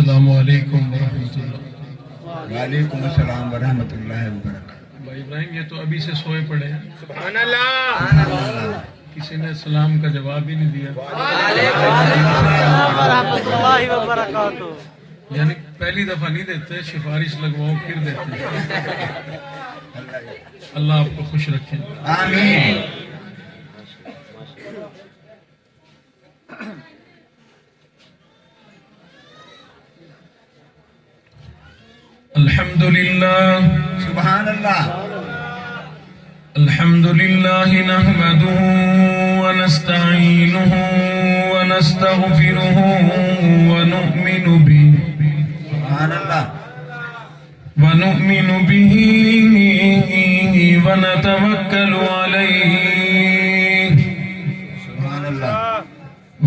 السلام علیکم ورحمۃ اللہ۔ وعلیکم السلام ورحمۃ اللہ وبرکاتہ۔ بھائی ابراہیم یہ تو ابھی سے سوئے پڑے ہیں، سبحان اللہ۔ کسی نے سلام کا جواب ہی نہیں دیا، ورحمۃ اللہ وبرکاتہ۔ یعنی پہلی دفعہ نہیں دیتے، سفارش لگواؤ پھر دیتے ہیں۔ اللہ آپ کو خوش رکھیں۔ آمین۔ الحمد للہ سبحان اللہ۔ الحمد للہ نحمده ونستعینه ونستغفره ونؤمن به سبحان اللہ۔ ونؤمن به ونتوکل علیہ سبحان اللہ۔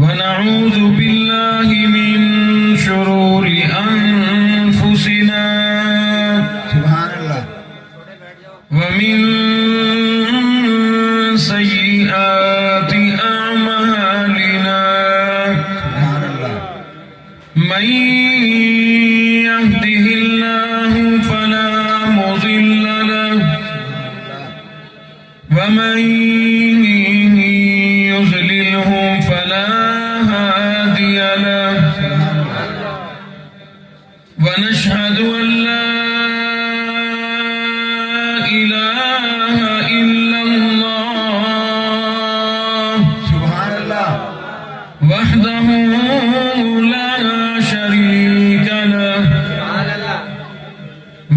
ونعوذ باللہ من شرور انفسنا سبحان اللہ۔ ومن سیئات اعمالنا سبحان اللہ۔ من يهده الله فلا مضل له ومن يضلله فلا هادي له ونشهد أن لا إله إلا الله سبحان اللہ۔ وحده لا شريك له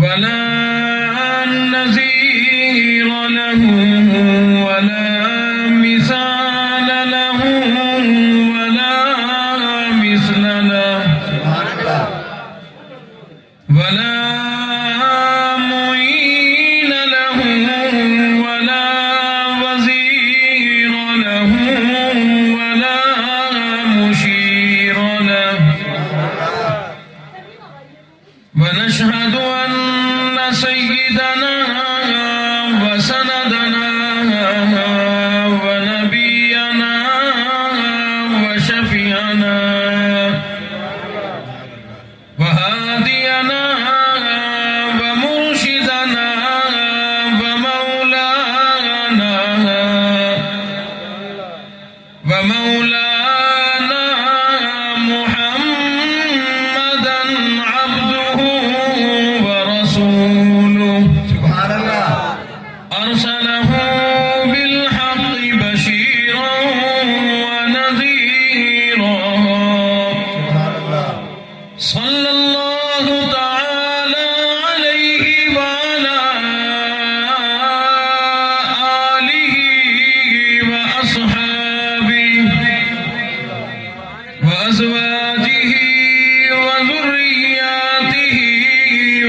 ولا نظير له ولا مثال له ولا مثل له سبحان اللہ۔ ولا معين له ولا وزير له ولا مشير له ونشهد أن سيدنا وسندنا ونبينا وشفيعنا وهادينا ومرشدنا ومولانا محمدا عبده ورسوله سبحان اللہ۔ أرسله بالحق بشيرا ونذيرا سبحان اللہ۔ صلى الله تعالى عليه وعلى آله وأصحابه وأزواجه وذرياته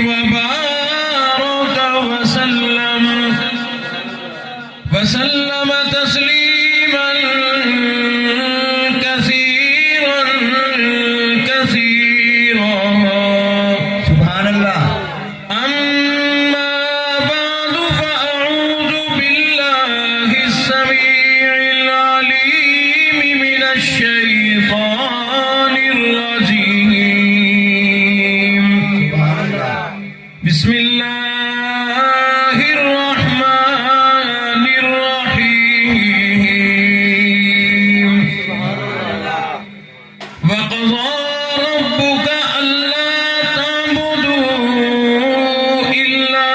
وبارك وسلم تسليما كثيرا كثيرا سبحان اللہ۔ أما بعد فأعوذ بالله السميع العليم من الشيطان الرجيم سبحان اللہ۔ بسم الله الرحمن الرحيم وقضى ربك ألا تعبدوا إلا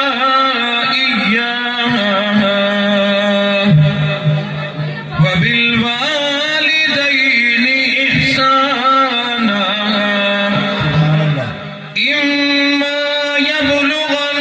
إياه وبالوالدين إحسانا سبحان اللہ۔ إما يبلغن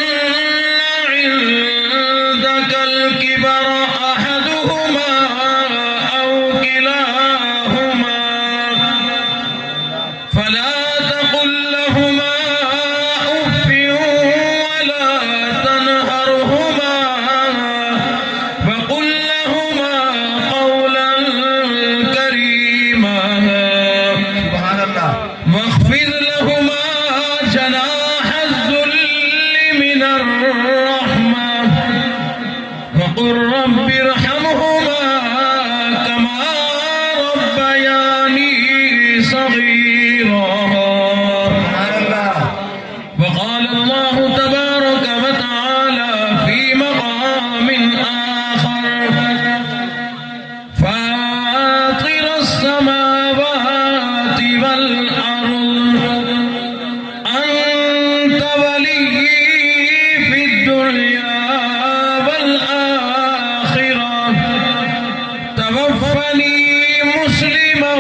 الله تبارك وتعالى في مقام آخر فاطر السماوات والأرض أنت ولي في الدنيا والآخرة توفني مسلما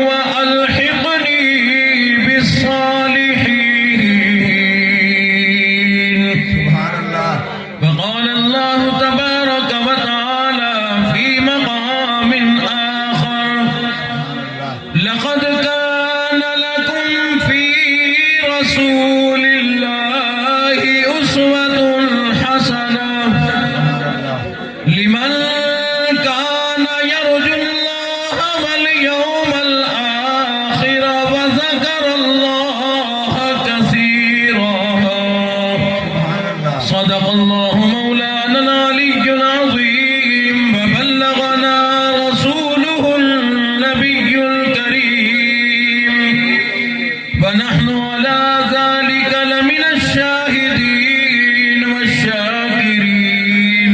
وألحقني بالصالحين. سبحان الله. وقال الله تبارك وتعالى في مقام آخر لقد كان لكم في رسول الله أسوة حسنة لمن كان يرجو الله واليوم الآخر وذكر الله كثيرا. صدق الله مولانا العلي العظيم وبلغنا رسوله النبي الكريم ونحن على ذلك لمن الشاهدين والشاكرين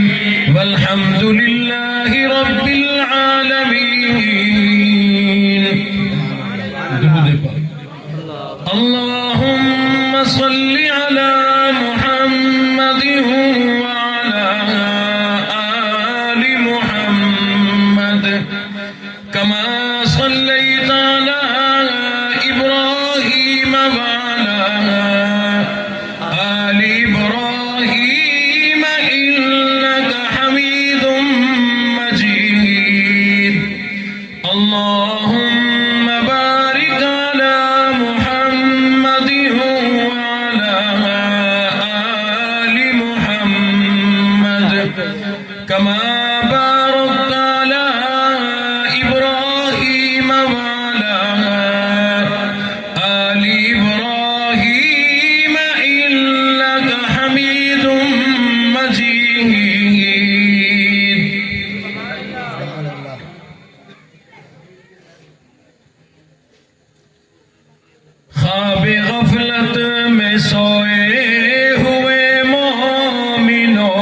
والحمد لله رب العالمين. درود پاک. اللهم صل على محمد وعلى آل محمد كما صليت على إبراهيم وعلى آل إبراهيم إنك حميد مجيد. اللهم بارك على محمد وعلى آل محمد كما باركت على إبراهيم وعلى آل إبراهيم إنك حميد مجيد. خواب غفلت میں سوئے ہوئے مومنوں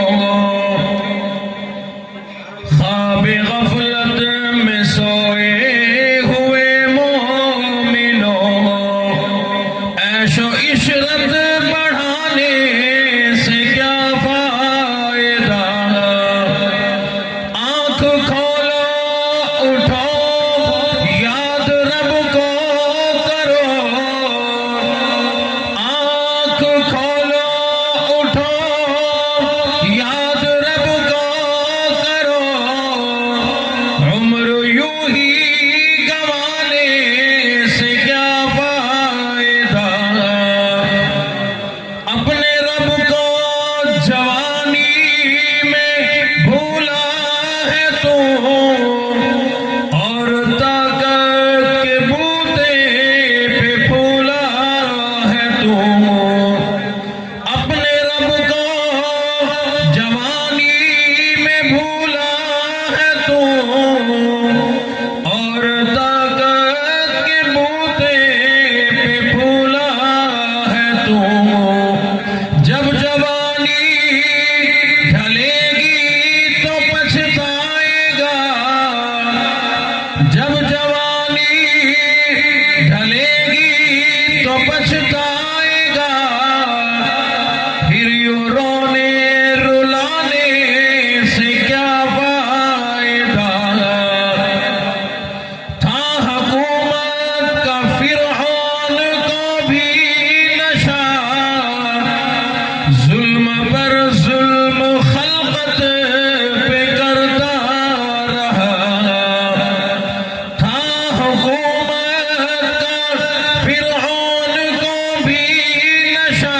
خواب غفلت میں سوئے ہوئے مومنوں عیش و عشرت بڑھانے سے کیا فائدہ. آنکھ کھولو اٹھو یاد رب کو کرو. آنکھ کھولو اٹھو یاد رب کو کرو. عمر یوں ہی گنوانے سے کیا فائدہ. اپنے رب کو جوانی میں بھولا ہے تو اور طاقت کے بوتے پہ پھولا ہے تو. اپنے رب کو جوانی میں بھولا ہے تو اور طاقت کے بوتے پہ پھولا ہے تو. جب جوانی ڈھلے گی تو پچھتائے گا. جب جوانی ڈھلے گی تو پچھتائے گا. پھر یوں رونے رلانے سے کیا فائدہ. تھا حکومت کا فرعون کو بھی نشہ. ظلم پر ظلم خلقت پہ کرتا رہا. تھا حکومت کا فرعون کو بھی نشہ.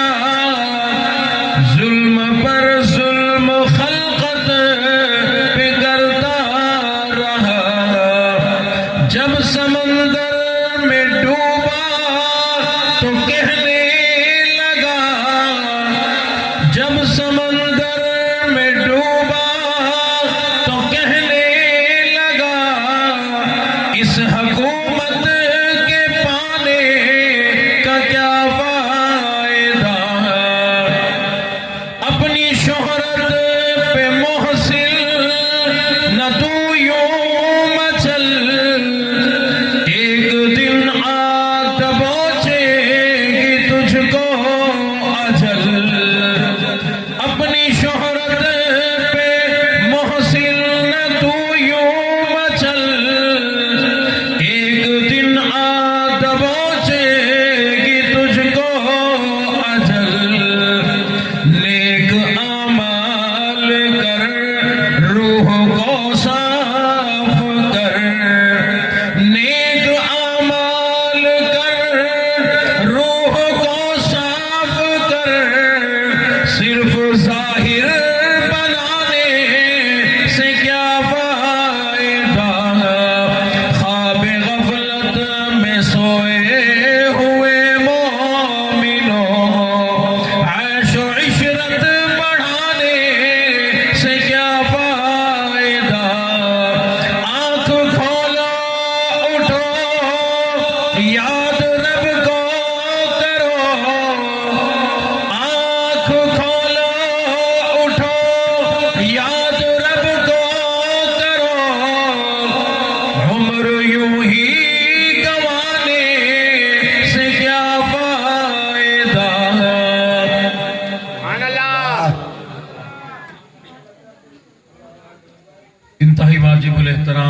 ظلم پر ظلم خلقت پہ کرتا رہا. جب سمندر میں ڈوبا تو کہنے لگا. جب سمندر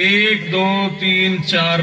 1 2 3 4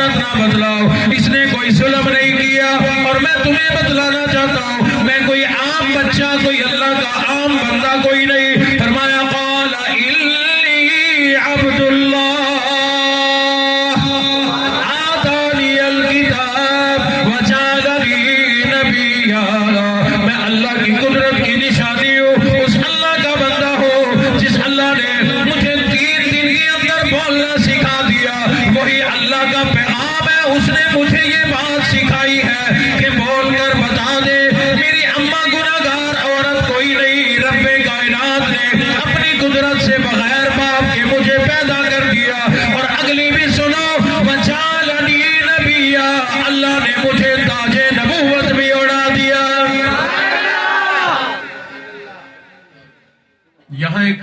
عورت نہ بتلاؤ، اس نے کوئی ظلم نہیں کیا، اور میں تمہیں بتلانا چاہتا ہوں میں کوئی عام بچہ، کوئی اللہ کا عام بندہ کوئی نہیں۔ فرمایا قال انی عبد اللہ آتانی الکتاب وجعلنی نبیا، میں اللہ کی قدرت کی نشانی ہوں، اس اللہ کا بندہ ہوں جس اللہ نے مجھے 3 دن کے اندر بولنا سکھا دیا، وہی اللہ کا پیغام ہے، اس نے مجھے یہ بات سکھائی ہے کہ بول کر بتا دے میری اماں گناہگار عورت کوئی نہیں، رب کائنات نے اپنی قدرت سے بغیر باپ کے مجھے پیدا کر دیا، اور اگلی بھی سنو وجعلنی نبیا، اللہ نے مجھے تاج نبوت بھی اڑا دیا۔ یہاں ایک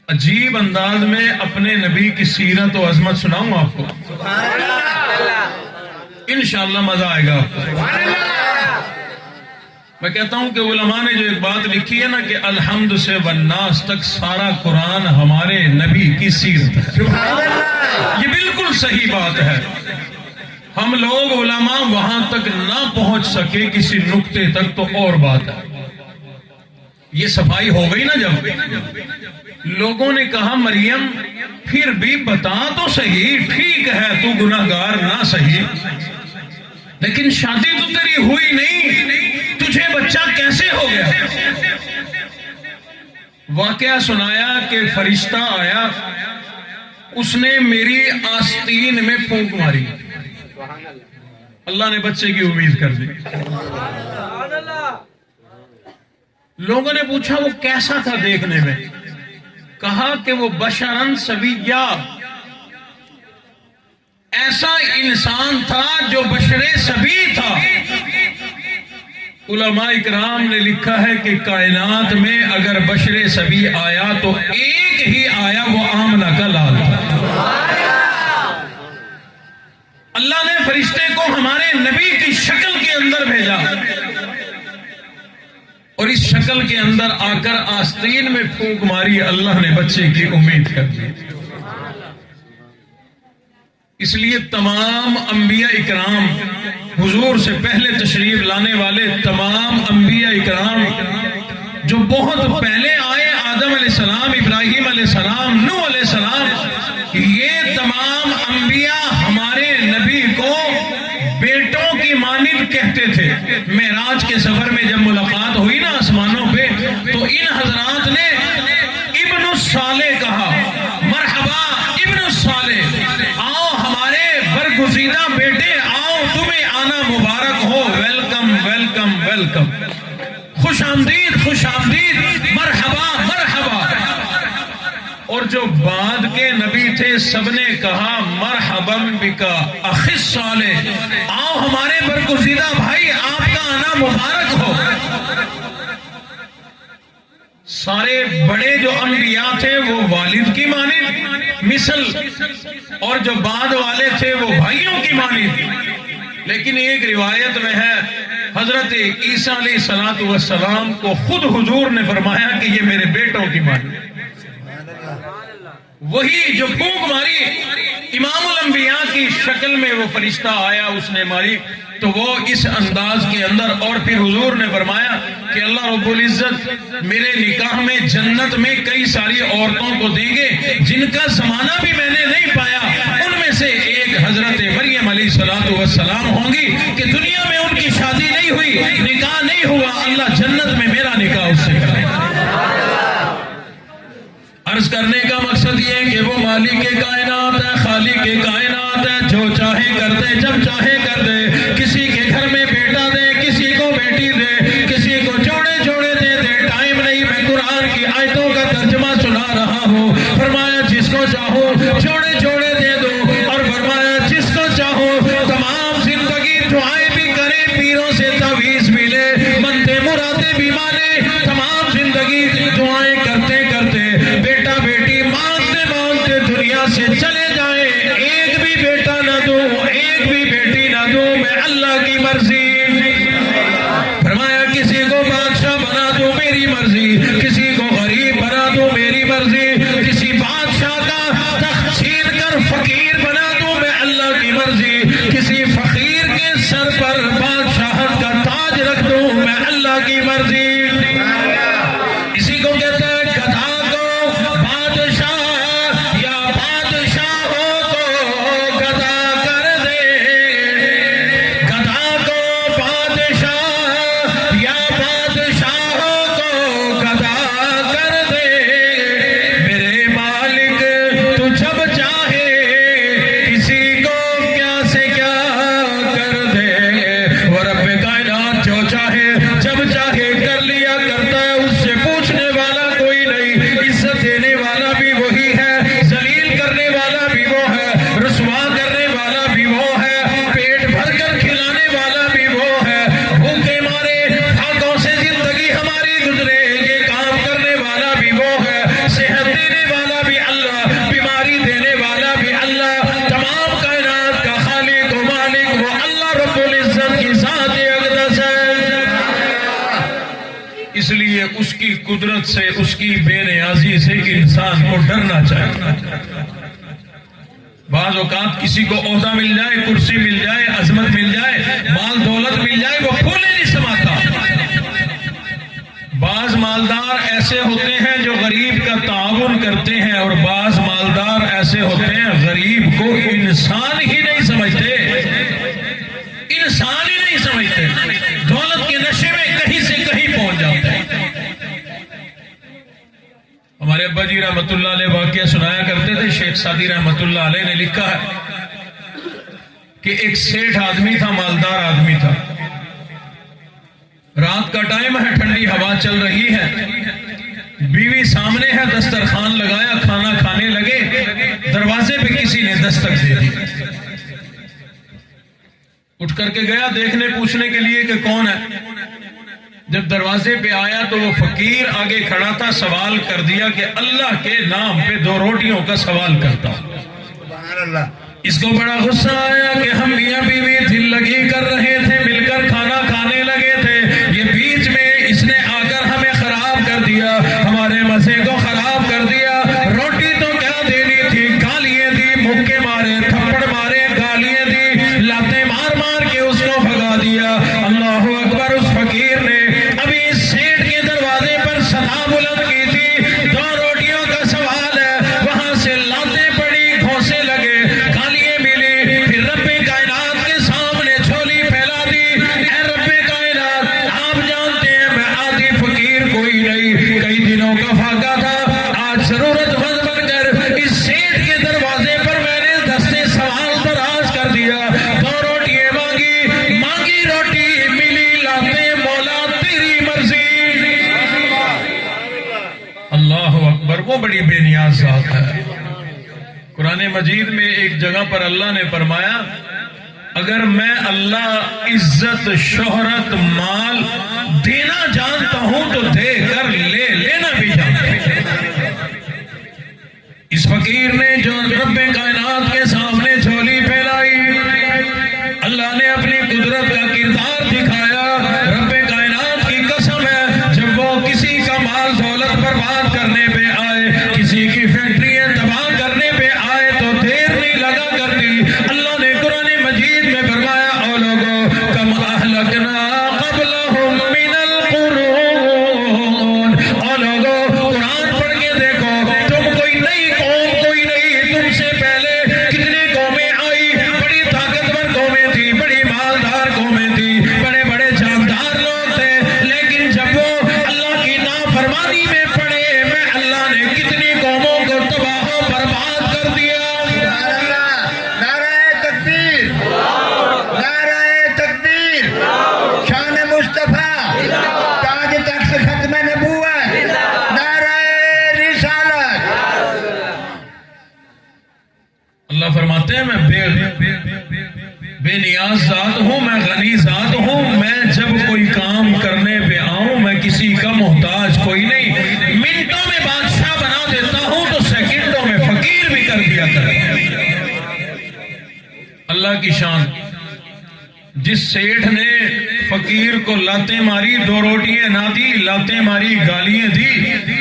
عجیب انداز میں اپنے نبی کی سیرت و عظمت سناؤں آپ کو، انشاءاللہ مزہ آئے گا آپ کو۔ میں کہتا ہوں کہ علماء نے جو ایک بات لکھی ہے نا کہ الحمد سے والناس تک سارا قرآن ہمارے نبی کی سیرت ہے، یہ بالکل صحیح بات ہے۔ ہم لوگ علماء وہاں تک نہ پہنچ سکے کسی نقطے تک تو اور بات ہے، یہ صفائی ہو گئی نا جب لوگوں نے کہا مریم پھر بھی بتا تو صحیح، ٹھیک ہے تو گناہگار نہ صحیح، لیکن شادی تو تیری ہوئی نہیں، تجھے بچہ کیسے ہو گیا؟ واقعہ سنایا کہ فرشتہ آیا، اس نے میری آستین میں پھونک ماری، اللہ نے بچے کی امید کر دی۔ لوگوں نے پوچھا وہ کیسا تھا دیکھنے میں؟ کہا کہ وہ بشرن سویہ، ایسا انسان تھا جو بشر سبی تھا۔ علماء اکرام نے لکھا ہے کہ کائنات میں اگر بشر سبی آیا تو ایک ہی آیا، وہ آمنہ کا لال تھا۔ اللہ نے فرشتے کو ہمارے نبی کی شکل کے اندر بھیجا، اور اس شکل کے اندر آ کر آستین میں پھونک ماری، اللہ نے بچے کی امید کر دی۔ اس لیے تمام انبیاء اکرام، حضور سے پہلے تشریف لانے والے تمام انبیاء اکرام جو بہت پہلے آئے، آدم علیہ السلام، ابراہیم علیہ السلام، نوح علیہ السلام، یہ تمام انبیاء ہمارے نبی کو بیٹوں کی مانند کہتے تھے۔ معراج کے سفر میں جب ملاقات ہوئی نا آسمانوں پہ، تو ان حضرات نے ابن الصالح کہا، مرحبا ابن الصالح، آؤ ہمارے برگزیدہ بیٹے، آؤ تمہیں آنا مبارک ہو، ویلکم ویلکم ویلکم، خوش آمدید خوش آمدید، مرحبا مرحبا۔ اور جو بعد کے نبی تھے سب نے کہا مرحبا بکا اخی الصالح، آؤ ہمارے برگزیدہ بھائی، آپ کا آنا مبارک ہو۔ سارے بڑے جو انبیاء تھے وہ والد کی مانند مثل، اور جو بعد والے تھے وہ بھائیوں کی مانند۔ لیکن ایک روایت میں ہے حضرت عیسیٰ علیہ السلام کو خود حضور نے فرمایا کہ یہ میرے بیٹوں کی مانند۔ وہی جو پھونک ماری امام الانبیاء کی شکل میں وہ فرشتہ آیا، اس نے ماری، تو وہ اس انداز کے اندر، اور پھر حضور نے فرمایا کہ اللہ رب العزت میرے نکاح میں جنت میں کئی ساری عورتوں کو دیں گے جن کا زمانہ بھی میں نے نہیں پایا، ان میں سے ایک حضرت مریم علیہ السلام ہوں گی کہ دنیا میں ان کی شادی نہیں ہوئی، نکاح نہیں ہوا، اللہ جنت میں میرا نکاح اس سے کرائے گا۔ عرض کرنے کا مقصد یہ ہے کہ وہ مالک کائنات ہے، خالق کائنات ہے، جو چاہے کر دے، جب چاہے کر دے، کسی کے گھر میں بیٹا دے، کسی کو بیٹی دے، کسی کو جوڑے جوڑے دے دے، ٹائم نہیں، میں قرآن کی آیتوں کا ترجمہ سنا رہا ہوں۔ فرمایا جس کو چاہو جوڑے جوڑے دے دو، اور فرمایا جس کو چاہو تمام زندگی دعائیں بھی کرے، پیروں سے تعویذ بھی لے، منتے مرادیں بھی مانے، تمام زندگی دعائیں کرتے کرتے بیٹا بیٹی مانگتے مانگتے دنیا سے چلے جائیں، ایک بھی بیٹا اس لیے اس کی قدرت سے، اس کی بے نیازی سے انسان کو ڈرنا چاہیے۔ بعض اوقات کسی کو عہدہ مل جائے، کرسی مل جائے، عظمت مل جائے، مال دولت مل جائے، وہ پھولے نہیں سماتا۔ بعض مالدار ایسے ہوتے ہیں جو غریب کا تعاون کرتے ہیں، اور بعض مالدار ایسے ہوتے ہیں غریب کو انسان ہی نہیں سمجھتے، انسان ہی نہیں سمجھتے، دولت کے نشے میں کہیں سے کہیں پہنچ جاتے ہیں۔ ہمارے ابا جی رحمت اللہ علیہ واقعہ سنایا کرتے تھے، شیخ سعدی رحمت اللہ علیہ نے لکھا ہے کہ ایک سیٹھ آدمی تھا، مالدار آدمی تھا، رات کا ٹائم ہے، ٹھنڈی ہوا چل رہی ہے، بیوی سامنے ہے، دسترخوان لگایا، کھانا کھانے لگے، دروازے پہ کسی نے دستک دے دی۔ اٹھ کر کے گیا دیکھنے پوچھنے کے لیے کہ کون ہے۔ جب دروازے پہ آیا تو وہ فقیر آگے کھڑا تھا، سوال کر دیا کہ اللہ کے نام پہ 2 روٹیوں کا سوال کرتا ہوں۔ سبحان اللہ۔ اس کو بڑا غصہ آیا کہ ہم میاں بیوی دل لگی کر رہے تھے، مل کر کھانا کھانے لگے تھے، یہ بیچ میں اس نے آ کر ہمیں خراب کر دیا، ہمارے مزے کو خراب کر دیا۔ روٹی تو کیا دینی تھی، گالیاں دی، مکے مارے، تھپڑ مارے، گالیاں دی، لاتیں مار مار کے اس کو بھگا دیا۔ اللہ اکبر۔ اس فقیر نے ابھی اس سیٹ کے دروازے پر صدا بلند کی تھی، 2 روٹیوں کا سوال ہے، وہاں سے لاتیں پڑی، گھونسے لگے، گالیاں ملی، پھر رب کائنات کے سامنے جھولی پھیلا دی۔ اے رب کائنات، آپ جانتے ہیں میں عادی فقیر کوئی نہیں، کئی دنوں کا فاقہ تھا، آج ضرورت مند بن کر اس سیٹ کے دروازے پر میں نے دستے سوال دراز کر دیا، 2 روٹیاں مانگی، مانگی روٹی ملی، لاتے مولا تیری مرضی۔ اللہ اکبر۔ وہ بڑی بے نیاز ذات ہے۔ قرآن مجید میں ایک جگہ پر اللہ نے فرمایا، اگر میں اللہ عزت، شہرت، مال دینا جانتا ہوں تو دے کر لے لینا بھی جانتا ہوں۔ اس فقیر نے جو رب کائنات کے سامنے جھولی پھیلائی، اللہ نے اپنی قدرت کا کردار دکھایا۔ رب کائنات کی قسم ہے، جب وہ کسی کا مال دولت برباد کرنے پہ آئے، کسی کی فیکٹریاں تباہ کرنے پہ آئے تو دیر نہیں لگا کرتی۔ اللہ نے قرآن مجید میں فرمایا، او لوگوں کم اہلکنا قبلہم من القرون، او لوگوں قرآن پڑھ کے دیکھو، تم کوئی نئی قوم کوئی نہیں، تم سے پہلے کتنی قومیں آئی، بڑی طاقتور قومیں تھی، بڑی مالدار قومیں تھی، بڑے بڑے جاندار لوگ تھے، لیکن جب وہ اللہ کی نافرمانی میں پڑے، میں اللہ نے کتنی قوموں کو تباہ و برباد کر دیا۔ سبحان اللہ۔ نعرہ تکبیر، نعرہ تکبیر، شان مصطفیٰ، تاج تخت ختم نبوت، نعرہ رسالت۔ اللہ فرماتے ہیں میں بے نیاز ذات ہوں، میں غنی ذات ہوں، میں جب کوئی کام کرنے پہ آؤں میں کسی کا محتاج کوئی نہیں، منٹوں میں بادشاہ بنا دیتا ہوں تو سیکنڈوں میں فقیر بھی کر دیا کرتا ہوں۔ اللہ کی شان۔ جس سیٹھ نے فقیر کو لاتیں ماری، 2 روٹیاں نہ دی، لاتیں ماری، گالیاں دی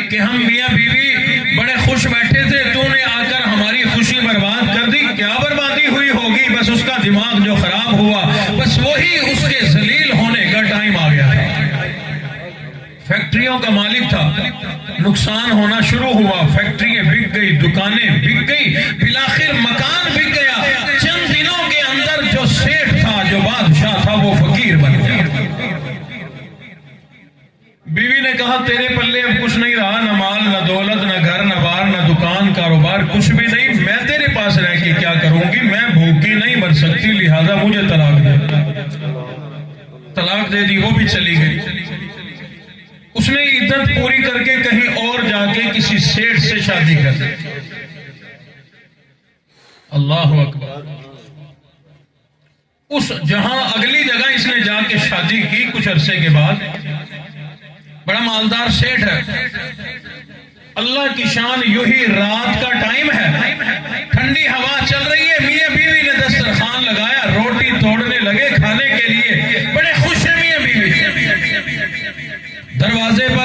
کہ ہم میاں بیوی بڑے خوش بیٹھے تھے، تو نے آ کر ہماری خوشی برباد کر دی۔ کیا بربادی ہوئی ہوگی، بس اس کا دماغ جو خراب ہوا، بس وہی اس کے ذلیل ہونے کا ٹائم آ گیا تھا۔ فیکٹریوں کا مالک تھا، نقصان ہونا شروع ہوا، فیکٹریاں بک گئی، دکانیں بک گئی، بالآخر مکان بک گیا۔ چند دنوں کے اندر جو سیٹھ تھا، جو بادشاہ تھا، وہ فقیر بن گیا۔ بیوی نے کہا تیرے پلے اب کچھ نہیں رہا، نہ مال، نہ دولت، نہ گھر، نہ بار، نہ دکان، کاروبار، کچھ بھی نہیں، میں تیرے پاس رہ کے کیا کروں گی، میں بھوکی نہیں مر سکتی، لہذا مجھے طلاق دے۔ طلاق دے دی، وہ بھی چلی گئی۔ اس نے عدت پوری کر کے کہیں اور جا کے کسی سیٹھ سے شادی کر دی۔ اللہ اکبر۔ اس جہاں اگلی جگہ اس نے جا کے شادی کی، کچھ عرصے کے بعد، بڑا مالدار سیٹھ ہے۔ اللہ کی شان، یوں ہی رات کا ٹائم ہے، ٹھنڈی ہوا چل رہی ہے، میاں بیوی نے دسترخوان لگایا، روٹی توڑنے لگے کھانے کے لیے، بڑے خوش ہیں میاں بیوی۔ دروازے پر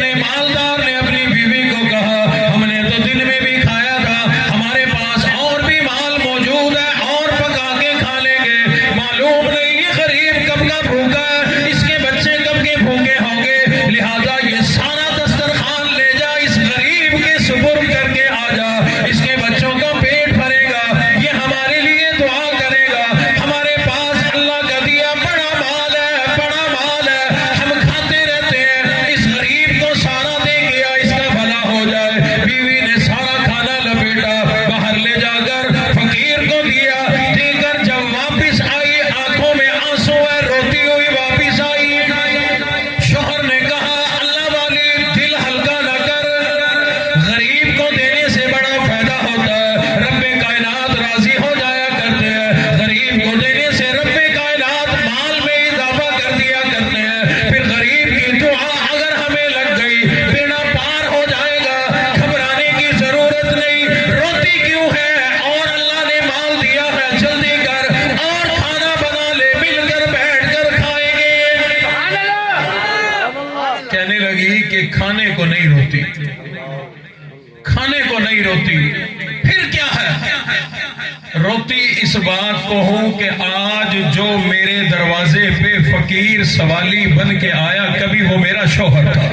نے مالدار نے اپنی بیوی کو کہا ہم نے تو دن میں بھی کھایا تھا، ہمارے پاس اور بھی مال موجود ہے اور پکا کے کھا لیں گے، معلوم نہیں یہ غریب کب کا بھوکا ہے، اس کے بچے کب کے بھوکے ہوں گے، لہذا یہ سارا دسترخوان لے جا، اس غریب کے سپرد کر کے آ جا، اس کے بچوں کا پیٹ بھرے گا، یہ ہمارے لیے دعا کرے گا، ہمارے پاس اللہ کا دیا بڑا مال ہے، بڑا مال ہے، ہم کھاتے رہتے ہیں، اس غریب کو سارا دے گیا، اس کا بھلا ہو جائے۔ بیوی نے سارا کھانا لپیٹا، باہر لے جا کر فقیر کو دیا، دے کر جب واپس آئی آنکھوں میں آنسو ہے، روتی ہوئی واپس آئی۔ شوہر نے کہا اللہ والی دل ہلکا نہ کر، غریب کو دینے سے بڑا فائدہ ہوتا ہے، رب کائنات راضی ہو جایا کرتے ہیں، غریب کو دینے سے رب کائنات مال میں اضافہ کر دیا کرتے ہیں، پھر غریب کی دعا اگر ہمیں لگ گئی بیڑا پار ہو جائے گا، گھبرانے کی ضرورت نہیں، روتی کیوں ہے اور اللہ نے مال دیا ہے، جلدی کر اور کھانا بنا لے، مل کر بیٹھ کر کھائیں گے۔ کہنے لگی کہ کھانے کو نہیں روتی، کھانے کو نہیں روتی، پھر کیا ہے؟ روتی اس بات کو ہوں کہ آج جو میرے دروازے پہ فقیر سوالی بن کے آیا، کبھی وہ میرا شوہر تھا،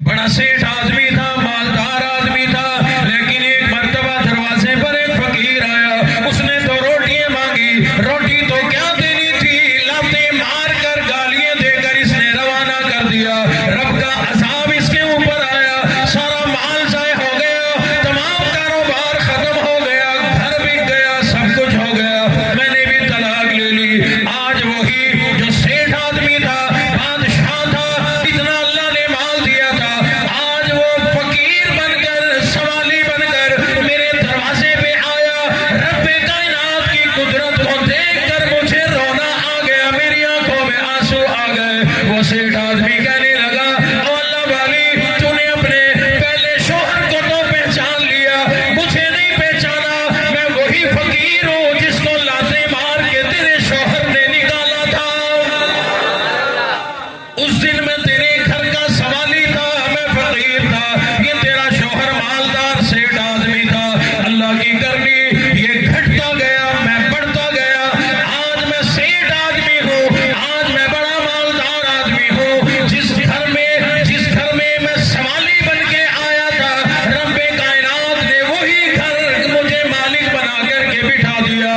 بڑا سیٹھ آدمی تھا، مالدار آدمی تھا، لیکن ایک مرتبہ دروازے پر ایک فقیر آیا، اس نے دو روٹیاں مانگی، روٹی تو کیا دینی تھی، لاتیں مار کر گالیاں دے کر اس نے روانہ کر دیا، رب کا عذاب اس کے اوپر آیا، سارا مال ضائع ہو گیا، تمام کاروبار ختم ہو گیا، گھر بک گیا، سب کچھ ہو گیا، میں نے بھی طلاق لے لی۔ آج وہی جو سیٹھ آدمی تھا، بادشاہ تھا، اتنا اللہ نے مال دیا تھا، آج وہ فقیر بن کر سوالی بن کر میرے دروازے پہ آیا، رب کائنات کی قدرت کو دیکھ کر مجھے رونا آ گیا، میری آنکھوں میں آنسو آ گئے۔ وہ سیٹھ آدمی کہنے لگا او اللہ والی تو نے اپنے پہلے شوہر کو تو پہچان لیا، مجھے نہیں پہچانا، میں وہی فقیر ہوں جس کو لاتیں مار کے تیرے شوہر نے نکالا تھا، اس دن میں تیرے گھر کا سوالی تھا، میں فقیر تھا، یہ تیرا شوہر مالدار سیٹھ آدمی تھا۔ اللہ کی کرنی یہ گھٹتا گیا، میں بڑھتا گیا، آج میں سیٹھ آدمی ہوں، آج میں بڑا مالدار آدمی ہوں، جس گھر میں میں سوالی بن کے آیا تھا، رب کائنات نے وہی گھر مجھے مالک بنا کر کے بٹھا دیا،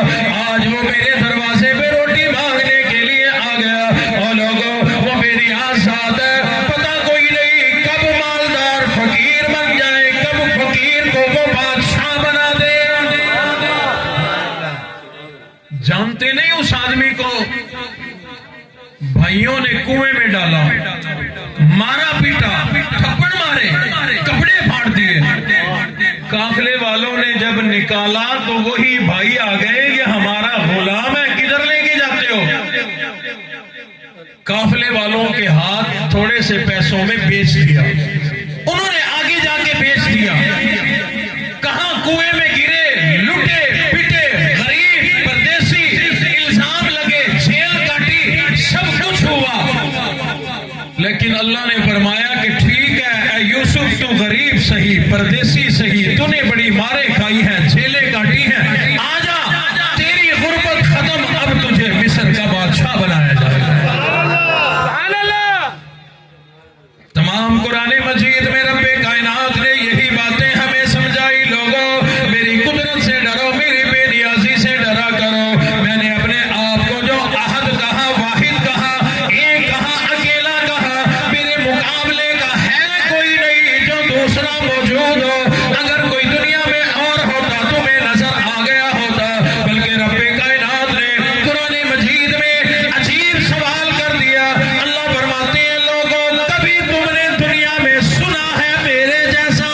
آج وہ میرے دروازے پہ روٹی مانگنے کے لیے آ گیا۔ اور لوگوں وہ میری آزاد ہے، پتہ کوئی نہیں کب مالدار فقیر بن جائے، کب فقیر کو وہ بادشاہ بنا دے۔ جانتے نہیں اس آدمی کو بھائیوں نے کنویں میں ڈالا، مارا پیٹا، تھپڑ مارے، کپڑے پھاڑ دیے، قافلے والوں نے جب نکالا تو وہی بھائی آ گئے یہ ہمارا غلام ہے، کدھر لے کے جاتے ہو؟ قافلے والوں کے ہاتھ تھوڑے سے پیسوں میں بیچ دیا، انہوں نے آگے جا کے بیچ دیا، کہاں کنویں میں گرے، لٹے پٹے، غریب پردیسی، الزام لگے، جیل کاٹی، سب کچھ ہوا، لیکن اللہ نے فرمایا کہ ٹھیک ہے اے یوسف تو غریب سہی، پردیسی سہی، تو نے بڑی مارے کھائی ہیں، جیلیں کاٹی ہیں، آجا تیری غربت ختم، اب تجھے مصر کا بادشاہ بنایا جائے گا۔ تمام قرآن مجید میں رب کائنات نے یہی باتیں ہمیں سمجھائی، لوگوں میری قدرت سے ڈرو، میری بے نیازی سے ڈرا کرو، میں نے اپنے آپ کو جو احد کہا، واحد کہا، ایک کہا، اکیلا کہا، میرے مقابلے کا ہے کوئی نہیں جو دوسرا موجود ہو، اگر کوئی دنیا میں اور ہوتا تمہیں نظر آ گیا ہوتا، بلکہ رب کائنات نے قرآن مجید میں عجیب سوال کر دیا، اللہ فرماتے ہیں لوگوں کبھی تم نے دنیا میں سنا ہے میرے جیسا؟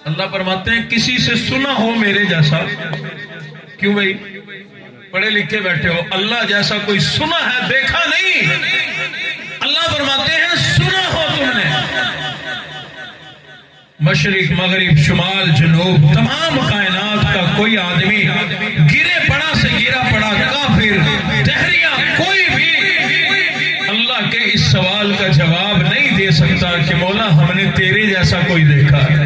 اللہ فرماتے ہیں کسی سے سنا ہو میرے جیسا؟ کیوں بھائی پڑھے لکھے بیٹھے ہو، اللہ جیسا کوئی سنا ہے دیکھا نہیں؟ اللہ فرماتے ہیں سنا ہو تم نے، مشرق مغرب شمال جنوب تمام کائنات کا کوئی آدمی گرے پڑا سے گرا پڑا، کافر دہریہ کوئی بھی اس سوال کا جواب نہیں دے سکتا کہ مولا ہم نے تیرے جیسا کوئی دیکھا ہے؟